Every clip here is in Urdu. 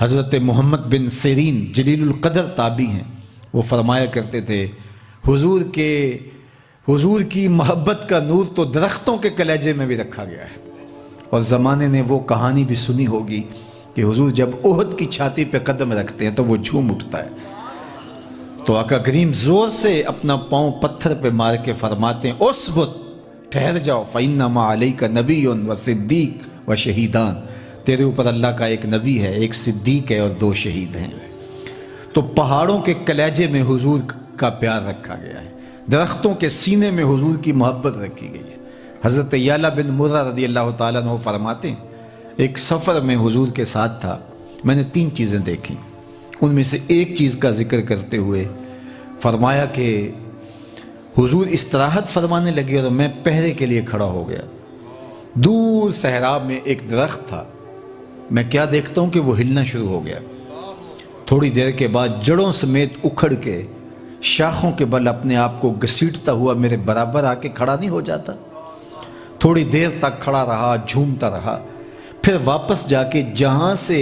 حضرت محمد بن سیرین جلیل القدر تابعی ہیں، وہ فرمایا کرتے تھے حضور کی محبت کا نور تو درختوں کے کلیجے میں بھی رکھا گیا ہے۔ اور زمانے نے وہ کہانی بھی سنی ہوگی کہ حضور جب احد کی چھاتی پہ قدم رکھتے ہیں تو وہ جھوم اٹھتا ہے، تو آقا کریم زور سے اپنا پاؤں پتھر پہ مار کے فرماتے ہیں اثبت، ٹھہر جاؤ، فَإِنَّمَا عَلَيْكَ نَبِيٌّ وَصِدِّيقٌ وَشَهِيدَانِ، تیرے اوپر اللہ کا ایک نبی ہے، ایک صدیق ہے اور 2 شہید ہیں۔ تو پہاڑوں کے کلیجے میں حضور کا پیار رکھا گیا ہے، درختوں کے سینے میں حضور کی محبت رکھی گئی ہے۔ حضرت یعلا بن مرہ رضی اللہ تعالیٰ عنہ فرماتے ہیں ایک سفر میں حضور کے ساتھ تھا، میں نے 3 چیزیں دیکھی، ان میں سے ایک چیز کا ذکر کرتے ہوئے فرمایا کہ حضور استراحت فرمانے لگے اور میں پہرے کے لیے کھڑا ہو گیا۔ دور صحرا میں ایک درخت تھا، میں کیا دیکھتا ہوں کہ وہ ہلنا شروع ہو گیا، تھوڑی دیر کے بعد جڑوں سمیت اکھڑ کے شاخوں کے بل اپنے آپ کو گھسیٹتا ہوا میرے برابر آ کے کھڑا نہیں ہو جاتا۔ تھوڑی دیر تک کھڑا رہا، جھومتا رہا، پھر واپس جا کے جہاں سے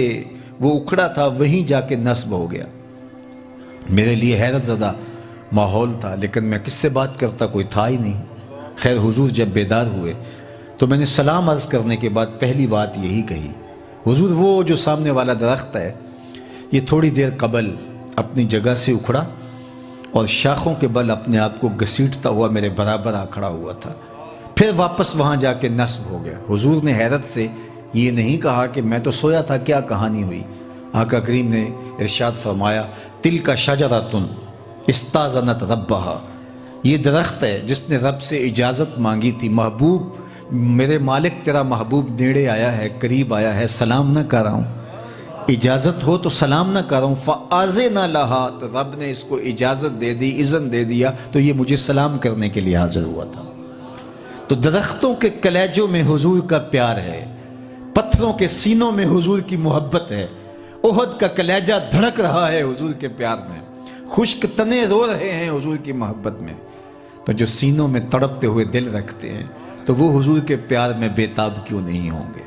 وہ اکھڑا تھا وہیں جا کے نصب ہو گیا۔ میرے لیے حیرت زدہ ماحول تھا، لیکن میں کس سے بات کرتا، کوئی تھا ہی نہیں۔ خیر حضور جب بیدار ہوئے تو میں نے سلام عرض کرنے کے بعد پہلی بات یہی کہی، حضور وہ جو سامنے والا درخت ہے یہ تھوڑی دیر قبل اپنی جگہ سے اکھڑا اور شاخوں کے بل اپنے آپ کو گھسیٹتا ہوا میرے برابر آ کھڑا ہوا تھا، پھر واپس وہاں جا کے نصب ہو گیا۔ حضور نے حیرت سے یہ نہیں کہا کہ میں تو سویا تھا، کیا کہانی ہوئی؟ آقا کریم نے ارشاد فرمایا تلک شجرۃ استاذنت ربہا، یہ درخت ہے جس نے رب سے اجازت مانگی تھی، محبوب میرے مالک تیرا محبوب نیڑے آیا ہے، قریب آیا ہے، سلام نہ کر رہا ہوں، اجازت ہو تو سلام نہ کر رہا ہوں، فآذن لہا، تو رب نے اس کو اجازت دے دی، اذن دے دیا تو یہ مجھے سلام کرنے کے لیے حاضر ہوا تھا۔ تو درختوں کے کلیجوں میں حضور کا پیار ہے، پتھروں کے سینوں میں حضور کی محبت ہے، احد کا کلیجہ دھڑک رہا ہے حضور کے پیار میں، خشک تنے رو رہے ہیں حضور کی محبت میں، تو جو سینوں میں تڑپتے ہوئے دل رکھتے ہیں تو وہ حضور کے پیار میں بے تاب کیوں نہیں ہوں گے،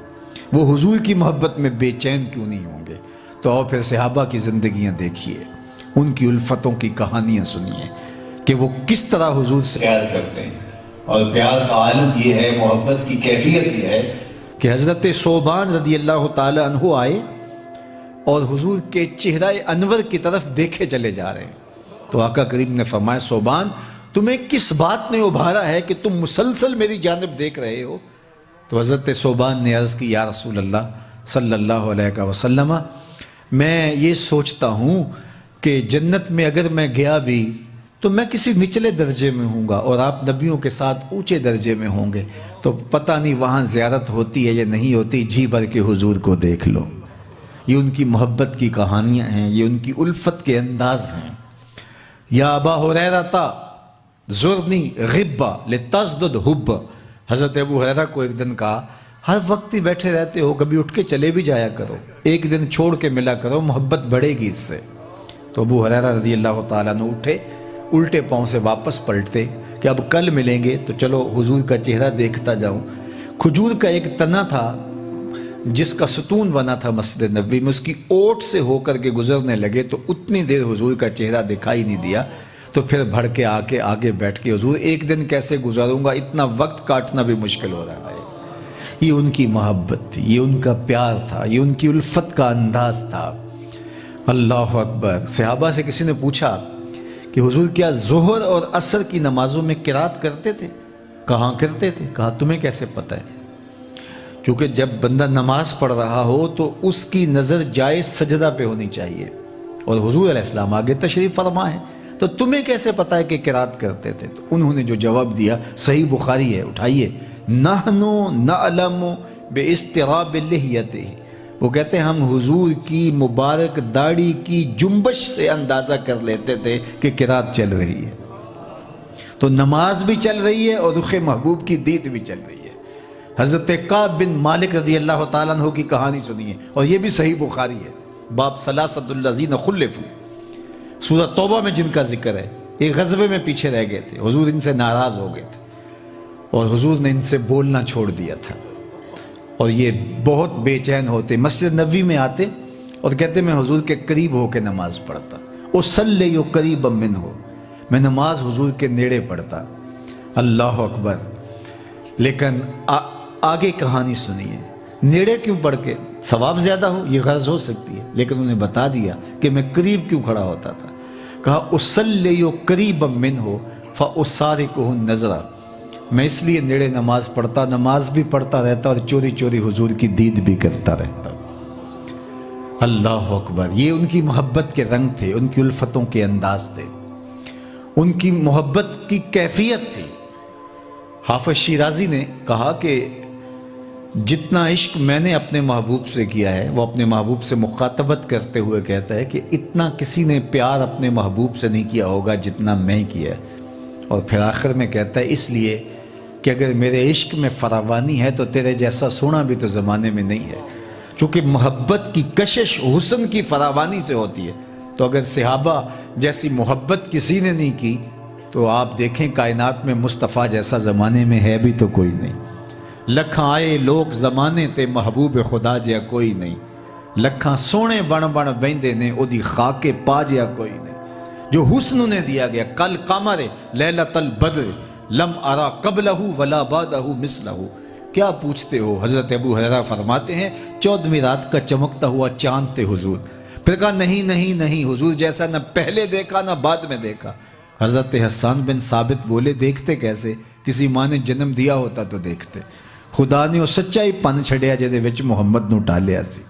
وہ حضور کی محبت میں بے چین کیوں نہیں ہوں گے؟ تو آؤ پھر صحابہ کی زندگیاں دیکھیے، ان کی الفتوں کی کہانیاں سنیے کہ وہ کس طرح حضور سے پیار کرتے ہیں۔ اور پیار کا عالم یہ ہے، محبت کی کیفیت یہ ہے کہ حضرت ثوبان رضی اللہ تعالی عنہ آئے اور حضور کے چہرہ انور کی طرف دیکھے چلے جا رہے ہیں، تو آقا کریم نے فرمایا ثوبان تمہیں کس بات نے ابھارا ہے کہ تم مسلسل میری جانب دیکھ رہے ہو؟ تو حضرت ثوبان نے عرض کی یا رسول اللہ صلی اللہ علیہ وسلم، میں یہ سوچتا ہوں کہ جنت میں اگر میں گیا بھی تو میں کسی نچلے درجے میں ہوں گا اور آپ نبیوں کے ساتھ اونچے درجے میں ہوں گے، تو پتہ نہیں وہاں زیارت ہوتی ہے یا نہیں ہوتی، جی بھر کے حضور کو دیکھ لو۔ یہ ان کی محبت کی کہانیاں ہیں، یہ ان کی الفت کے انداز ہیں۔ یا ابا ہریرہ زرنی غبہ لتزدد حب، حضرت ابو ہریرہ کو ایک دن کہا ہر وقت ہی بیٹھے رہتے ہو، کبھی اٹھ کے چلے بھی جایا کرو، ایک دن چھوڑ کے ملا کرو، محبت بڑھے گی اس سے۔ تو ابو ہریرہ رضی اللہ تعالیٰ عنہ اٹھے، الٹے پاؤں سے واپس پلٹتے کہ اب کل ملیں گے تو چلو حضور کا چہرہ دیکھتا جاؤں۔ کھجور کا ایک تنا تھا جس کا ستون بنا تھا مسجد نبوی میں، اس کی اوٹ سے ہو کر کے گزرنے لگے تو اتنی دیر حضور کا چہرہ دکھائی نہیں دیا، تو پھر بڑھ کے آ کے آگے بیٹھ کے حضور ایک دن کیسے گزاروں گا، اتنا وقت کاٹنا بھی مشکل ہو رہا ہے۔ یہ ان کی محبت تھی، یہ ان کا پیار تھا، یہ ان کی الفت کا انداز تھا۔ اللہ اکبر۔ صحابہ سے کسی نے پوچھا کہ حضور کیا ظہر اور عصر کی نمازوں میں قرات کرتے تھے؟ کہاں کرتے تھے؟ کہا تمہیں کیسے پتہ ہے؟ چونکہ جب بندہ نماز پڑھ رہا ہو تو اس کی نظر جائز سجدہ پہ ہونی چاہیے، اور حضور علیہ السلام آگے تشریف فرما ہے، تو تمہیں کیسے پتہ ہے کہ قرات کرتے تھے؟ تو انہوں نے جو جواب دیا صحیح بخاری ہے، اٹھائیے، نحنو نعلم باستراب لحیتہ، وہ کہتے ہیں ہم حضور کی مبارک داڑھی کی جنبش سے اندازہ کر لیتے تھے کہ قرات چل رہی ہے۔ تو نماز بھی چل رہی ہے اور رخ محبوب کی دید بھی چل رہی ہے۔ حضرت کعب بن مالک رضی اللہ تعالیٰ عنہ کی کہانی سنیے، اور یہ بھی صحیح بخاری ہے، باب ثلاثۃ الذین خلفوا، سورہ توبہ میں جن کا ذکر ہے، ایک غزوے میں پیچھے رہ گئے تھے، حضور ان سے ناراض ہو گئے تھے اور حضور نے ان سے بولنا چھوڑ دیا تھا، اور یہ بہت بے چین ہوتے، مسجد نبوی میں آتے اور کہتے میں حضور کے قریب ہو کے نماز پڑھتا، اصلی قریبا منہ، میں نماز حضور کے نیڑے پڑھتا۔ اللہ اکبر۔ لیکن آگے کہانی سنیے، نیڑے کیوں پڑھ کے؟ ثواب زیادہ ہو یہ غرض ہو سکتی ہے، لیکن انہیں بتا دیا کہ میں قریب کیوں کھڑا ہوتا تھا۔ کہا اصلی قریبا منہ فاسارقہ النظر، میں اس لیے نیڑے نماز پڑھتا، نماز بھی پڑھتا رہتا اور چوری چوری حضور کی دید بھی کرتا رہتا۔ اللہ اکبر۔ یہ ان کی محبت کے رنگ تھے، ان کی الفتوں کے انداز تھے، ان کی محبت کی کیفیت تھی۔ حافظ شیرازی نے کہا کہ جتنا عشق میں نے اپنے محبوب سے کیا ہے، وہ اپنے محبوب سے مخاطبت کرتے ہوئے کہتا ہے کہ اتنا کسی نے پیار اپنے محبوب سے نہیں کیا ہوگا جتنا میں کیا ہے۔ اور پھر آخر میں کہتا ہے اس لیے کہ اگر میرے عشق میں فراوانی ہے تو تیرے جیسا سونا بھی تو زمانے میں نہیں ہے، چونکہ محبت کی کشش حسن کی فراوانی سے ہوتی ہے۔ تو اگر صحابہ جیسی محبت کسی نے نہیں کی تو آپ دیکھیں کائنات میں مصطفیٰ جیسا زمانے میں ہے بھی تو کوئی نہیں۔ لکھاں آئے لوگ زمانے تے محبوب خدا جیا کوئی نہیں، لکھاں سونے بن بن بہندے نے او دی خاک پا جیا کوئی نہیں۔ جو حسن انہیں دیا گیا، کل قمر لیلۃ البدر لم ارا قبلہ ولا بعدہ مثلہ، کیا پوچھتے ہو؟ حضرت ابو ہریرہ فرماتے ہیں 14ویں رات کا چمکتا ہوا چاند تھے حضور۔ پھر کہا نہیں نہیں نہیں، حضور جیسا نہ پہلے دیکھا نہ بعد میں دیکھا۔ حضرت حسان بن ثابت بولے دیکھتے کیسے؟ کسی ماں نے جنم دیا ہوتا تو دیکھتے۔ خدا نے وہ سچائی پن چھڑیا جہدے وچ محمد نو ٹالیا سی۔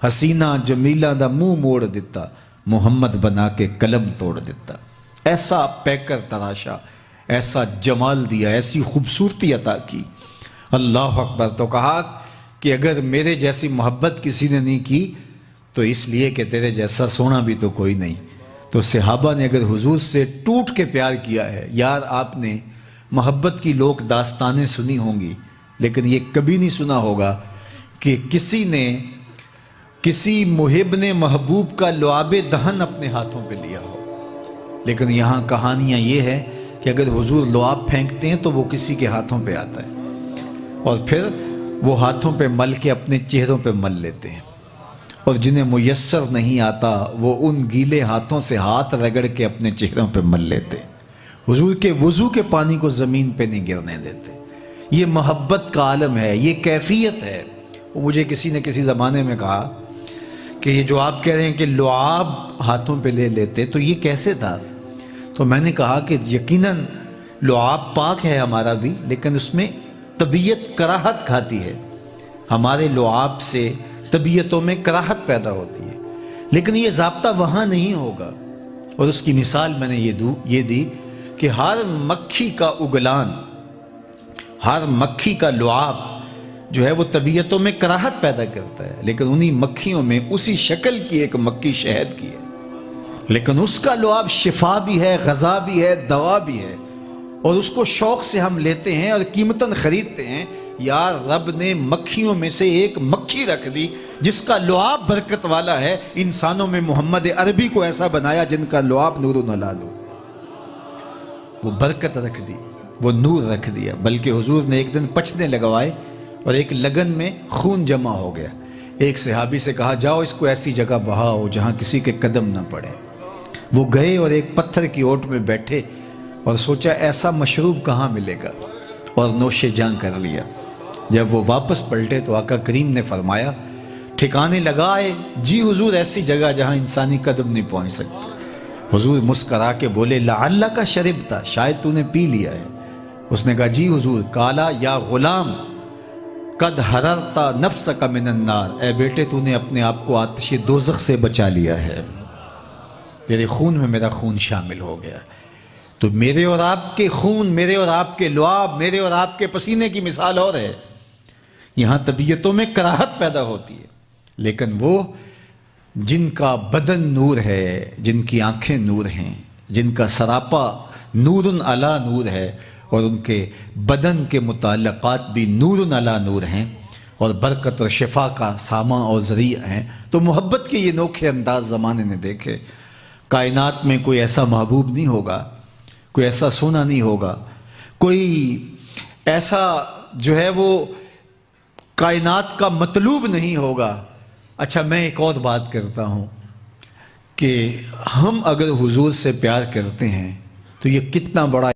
حسینہ جمیلہ دا منہ موڑ دیتا، محمد بنا کے قلم توڑ دیتا۔ ایسا پیکر تراشا، ایسا جمال دیا، ایسی خوبصورتی عطا کی۔ اللہ اکبر۔ تو کہا کہ اگر میرے جیسی محبت کسی نے نہیں کی تو اس لیے کہ تیرے جیسا سونا بھی تو کوئی نہیں۔ تو صحابہ نے اگر حضور سے ٹوٹ کے پیار کیا ہے، یار آپ نے محبت کی لوگ داستانیں سنی ہوں گی، لیکن یہ کبھی نہیں سنا ہوگا کہ کسی محب نے محبوب کا لعاب دہن اپنے ہاتھوں پہ لیا ہو۔ لیکن یہاں کہانیاں یہ ہے کہ اگر حضور لعاب پھینکتے ہیں تو وہ کسی کے ہاتھوں پہ آتا ہے اور پھر وہ ہاتھوں پہ مل کے اپنے چہروں پہ مل لیتے ہیں، اور جنہیں میسر نہیں آتا وہ ان گیلے ہاتھوں سے ہاتھ رگڑ کے اپنے چہروں پہ مل لیتے ہیں۔ حضور کے وضو کے پانی کو زمین پہ نہیں گرنے دیتے۔ یہ محبت کا عالم ہے، یہ کیفیت ہے۔ وہ مجھے کسی نے کسی زمانے میں کہا کہ یہ جو آپ کہہ رہے ہیں کہ لعاب ہاتھوں پہ لے لیتے تو یہ کیسے تھا؟ تو میں نے کہا کہ یقیناً لعاب پاک ہے ہمارا بھی، لیکن اس میں طبیعت کراہت کھاتی ہے۔ ہمارے لعاب سے طبیعتوں میں کراہت پیدا ہوتی ہے، لیکن یہ ضابطہ وہاں نہیں ہوگا۔ اور اس کی مثال میں نے یہ دی کہ ہر مکھی کا اگلان، ہر مکھی کا لعاب جو ہے وہ طبیعتوں میں کراہت پیدا کرتا ہے، لیکن انہی مکھیوں میں اسی شکل کی ایک مکھی شہد کی ہے، لیکن اس کا لعاب شفا بھی ہے، غذا بھی ہے، دوا بھی ہے، اور اس کو شوق سے ہم لیتے ہیں اور قیمتاً خریدتے ہیں۔ یار رب نے مکھیوں میں سے ایک مکھی رکھ دی جس کا لعاب برکت والا ہے۔ انسانوں میں محمد عربی کو ایسا بنایا جن کا لعاب نور علی نور، وہ برکت رکھ دی، وہ نور رکھ دیا۔ بلکہ حضور نے ایک دن پچھنے لگوائے اور ایک لگن میں خون جمع ہو گیا۔ ایک صحابی سے کہا جاؤ اس کو ایسی جگہ بہاؤ جہاں کسی کے قدم نہ پڑے۔ وہ گئے اور ایک پتھر کی اوٹ میں بیٹھے اور سوچا ایسا مشروب کہاں ملے گا، اور نوش جاں کر لیا۔ جب وہ واپس پلٹے تو آقا کریم نے فرمایا ٹھکانے لگائے جی حضور ایسی جگہ جہاں انسانی قدم نہیں پہنچ سکتے۔ حضور مسکرا کے بولے لعلک شربتا، شاید تو نے پی لیا ہے۔ اس نے کہا جی حضور۔ قالا یا غلام قد حررتا نفسک من النار، اے بیٹے تو نے اپنے آپ کو آتش دوزخ سے بچا لیا ہے، تیرے خون میں میرا خون شامل ہو گیا۔ تو میرے اور آپ کے خون، میرے اور آپ کے لعاب، میرے اور آپ کے پسینے کی مثال اور ہے۔ یہاں طبیعتوں میں کراہت پیدا ہوتی ہے، لیکن وہ جن کا بدن نور ہے، جن کی آنکھیں نور ہیں، جن کا سراپا نور علی نور ہے، اور ان کے بدن کے متعلقات بھی نور علی نور ہیں اور برکت اور شفا کا سامان اور ذریعہ ہیں، تو محبت کے یہ نوکھے انداز زمانے نے دیکھے۔ کائنات میں کوئی ایسا محبوب نہیں ہوگا، کوئی ایسا سونا نہیں ہوگا، کوئی ایسا جو ہے وہ کائنات کا مطلوب نہیں ہوگا اچھا میں ایک اور بات کرتا ہوں کہ ہم اگر حضور سے پیار کرتے ہیں تو یہ کتنا بڑا